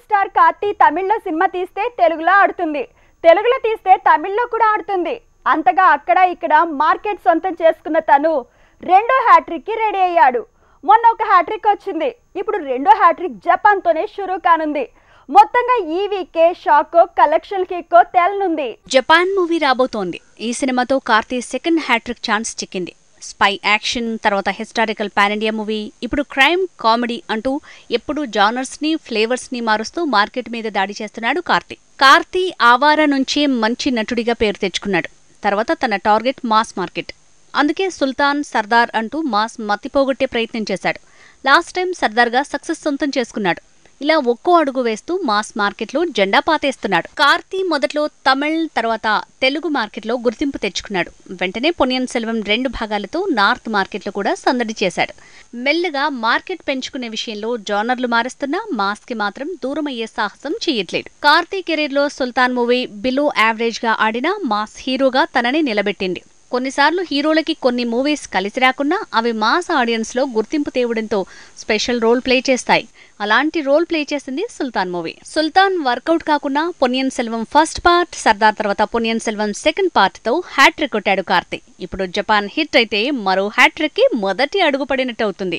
Bollywood star Karthi తమిళ్లో cinema తీస్తే తెలుగులో ఆడుతుంది, తెలుగులో తీస్తే తమిళ్లో కూడా ఆడుతుంది. అంతగా అక్కడ ఇక్కడ మార్కెట్ సొంతం చేసుకున్న తను రెండో హ్యాట్రిక్ కి రెడీ అయ్యాడు. మొన్న ఒక హ్యాట్రిక్ వచ్చింది, ఇప్పుడు రెండో హ్యాట్రిక్ జపాన్ తోనే షురూ కానుంది. మొత్తంగా ఈ వీకే షాకో కలెక్షన్ కిక్కో తేలనుంది. జపాన్ మూవీ రాబోతోంది. ఈ సినిమాతో కార్తీ సెకండ్ హ్యాట్రిక్ ఛాన్స్ చిక్కింది. స్పై యాక్షన్, తర్వాత హిస్టారికల్ పాన్ ఇండియా మూవీ, ఇప్పుడు క్రైమ్ కామెడీ అంటూ ఎప్పుడు జానర్స్ ని ఫ్లేవర్స్ ని మారుస్తూ మార్కెట్ మీద దాడి చేస్తున్నాడు కార్తీ. కార్తీ ఆవారా నుంచే మంచి నటుడిగా పేరు తెచ్చుకున్నాడు. తర్వాత తన టార్గెట్ మాస్ మార్కెట్. అందుకే సుల్తాన్, సర్దార్ అంటూ మాస్ మతిపోగొట్టే ప్రయత్నం చేశాడు. లాస్ట్ టైం సర్దార్గా సక్సెస్ సొంతం చేసుకున్నాడు. ఇలా ఒక్కో అడుగు వేస్తూ మాస్ మార్కెట్లో జెండా పాతేస్తున్నాడు. కార్తీ మొదట్లో తమిళ్, తర్వాత తెలుగు మార్కెట్లో గుర్తింపు తెచ్చుకున్నాడు. వెంటనే పొన్నియిన్ సెల్వం 2 భాగాలతో నార్త్ మార్కెట్లో కూడా సందడి చేశాడు. మెల్లగా మార్కెట్ పెంచుకునే విషయంలో జానర్లు మారుస్తున్నా మాస్ కి మాత్రం దూరమయ్యే సాహసం చేయట్లేడు. కార్తీ కెరీర్ లో సుల్తాన్ మూవీ బిలో యావరేజ్ గా ఆడినా మాస్ హీరోగా తనని నిలబెట్టింది. కొన్నిసార్లు హీరోలకి కొన్ని మూవీస్ కలిసి రాకున్నా అవి మాస్ ఆడియన్స్ లో గుర్తింపు తేవడంతో స్పెషల్ రోల్ ప్లే చేస్తాయి. అలాంటి రోల్ ప్లే చేసింది సుల్తాన్ మూవీ. సుల్తాన్ వర్కౌట్ కాకుండా పొన్నియిన్ సెల్వం ఫస్ట్ పార్ట్, సర్దార్ తర్వాత పొన్నియిన్ సెల్వం సెకండ్ పార్ట్ తో హ్యాట్రిక్ కొట్టాడు కార్తీ. ఇప్పుడు జపాన్ హిట్ అయితే మరో హ్యాట్రిక్ కి మొదటి అడుగు పడినట్టు అవుతుంది.